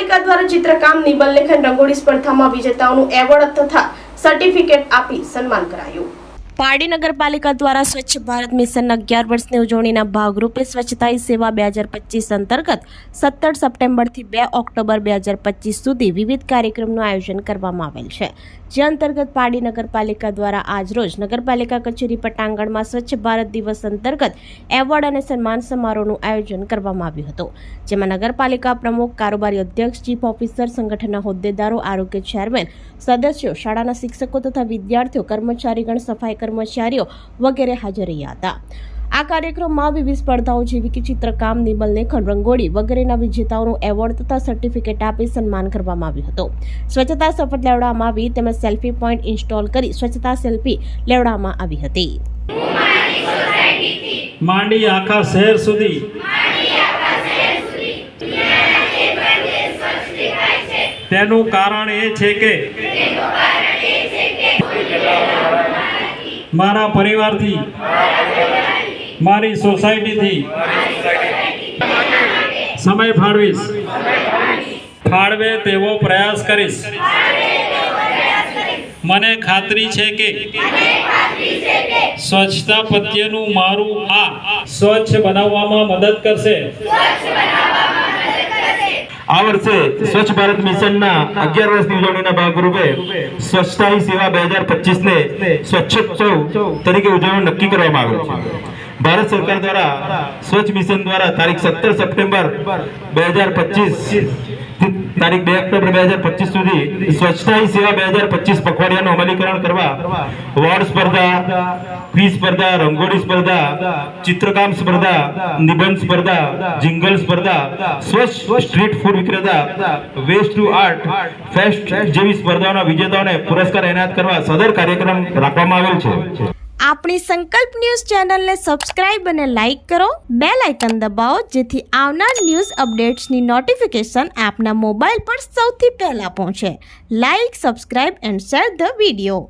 નગરપાલિકા દ્વારા ચિત્રકામ, નિબંધ લેખન, રંગોળી સ્પર્ધામાં વિજેતાઓનું એવોર્ડ તથા સર્ટિફિકેટ આપી સન્માન કરાયું। પારડી નગરપાલિકા દ્વારા સ્વચ્છ ભારત મિશન 11 વર્ષની ઉજવણીના ભાગરૂપે સ્વચ્છતા હી સેવા 2025 અંતર્ગત 17 સપ્ટેમ્બરથી 2 ઓક્ટોબર 2025 સુધી વિવિધ કાર્યક્રમનું આયોજન કરવામાં આવેલ છે, જે અંતર્ગત પારડી નગરપાલિકા દ્વારા આજરોજ નગરપાલિકા કચેરી પટાંગણમાં સ્વચ્છ ભારત દિવસ અંતર્ગત એવોર્ડ અને સન્માન સમારોહનું આયોજન કરવામાં આવ્યું હતું, જેમાં નગરપાલિકા પ્રમુખ, કારોબારી અધ્યક્ષ, ચીફ ઓફિસર, સંગઠનના હોદ્દેદારો, આરોગ્ય ચેરમેન, સદસ્યો, શાળાના શિક્ષકો તથા વિદ્યાર્થીઓ, કર્મચારીગણ, સફાઈ કર્મચારીઓ વગેરે હાજર રહ્યા હતા। આ કાર્યક્રમમાં વિવિધ સ્પર્ધાઓ જેવી કે ચિત્રકામ, નિબંધ લેખન, રંગોળી વગેરેના વિજેતાઓનું એવોર્ડ તથા સર્ટિફિકેટ આપી સન્માન કરવામાં આવ્યું હતું। સ્વચ્છતા શપથ લેવડાવવામાં આવી તેમજ સેલ્ફી પોઈન્ટ ઇન્સ્ટોલ કરી સ્વચ્છતા સેલ્ફી લેવડાવવામાં આવી હતી। માંડી આખા શહેર સુધી તેનું કારણ એ છે કે મારા પરિવારથી, મારી સોસાયટીથી સમય ફાળવે તેવો પ્રયાસ કરીશ। મને ખાતરી છે કે સ્વચ્છતા પ્રત્યેનું મારું આ સ્વચ્છ બનાવવામાં મદદ કરશે। આ વર્ષે સ્વચ્છ ભારત મિશનના 11 વર્ષની ઉજવણીના ભાગરૂપે સ્વચ્છતા હી સેવા 2025 ને સ્વચ્છોત્સવ તરીકે ઉજવણી નક્કી કરવામાં આવ્યો છે। ભારત સરકાર દ્વારા સ્વચ્છ મિશન દ્વારા તારીખ 17 સપ્ટેમ્બર 2025 તારીખ 2 ઓક્ટોબર 2025 સુધી સ્વચ્છતા હી સેવા 2025 પખવાડિયાનું અમલીકરણ કરવા વોર્ડ સ્પર્ધા, ક્વિઝ સ્પર્ધા, રંગોળી સ્પર્ધા, ચિત્રકામ સ્પર્ધા, નિબંધ સ્પર્ધા, જિંગલ સ્પર્ધા, સ્વચ્છ સ્ટ્રીટ ફૂડ વિક્રેતા, વેસ્ટ ટુ આર્ટ ફેસ્ટ જેવી સ્પર્ધાઓના વિજેતાઓને પુરસ્કાર એનાયત કરવા સદર કાર્યક્રમ રાખવામાં આવેલ છે। આપણી સંકલ્પ ન્યૂઝ ચેનલને સબસ્ક્રાઇબ અને લાઇક કરો, બેલ આઇકન દબાવો, જેથી આવનાર ન્યૂઝ અપડેટ્સની નોટિફિકેશન આપના મોબાઈલ પર સૌથી પહેલા પહોંચે। Like, subscribe and share the video.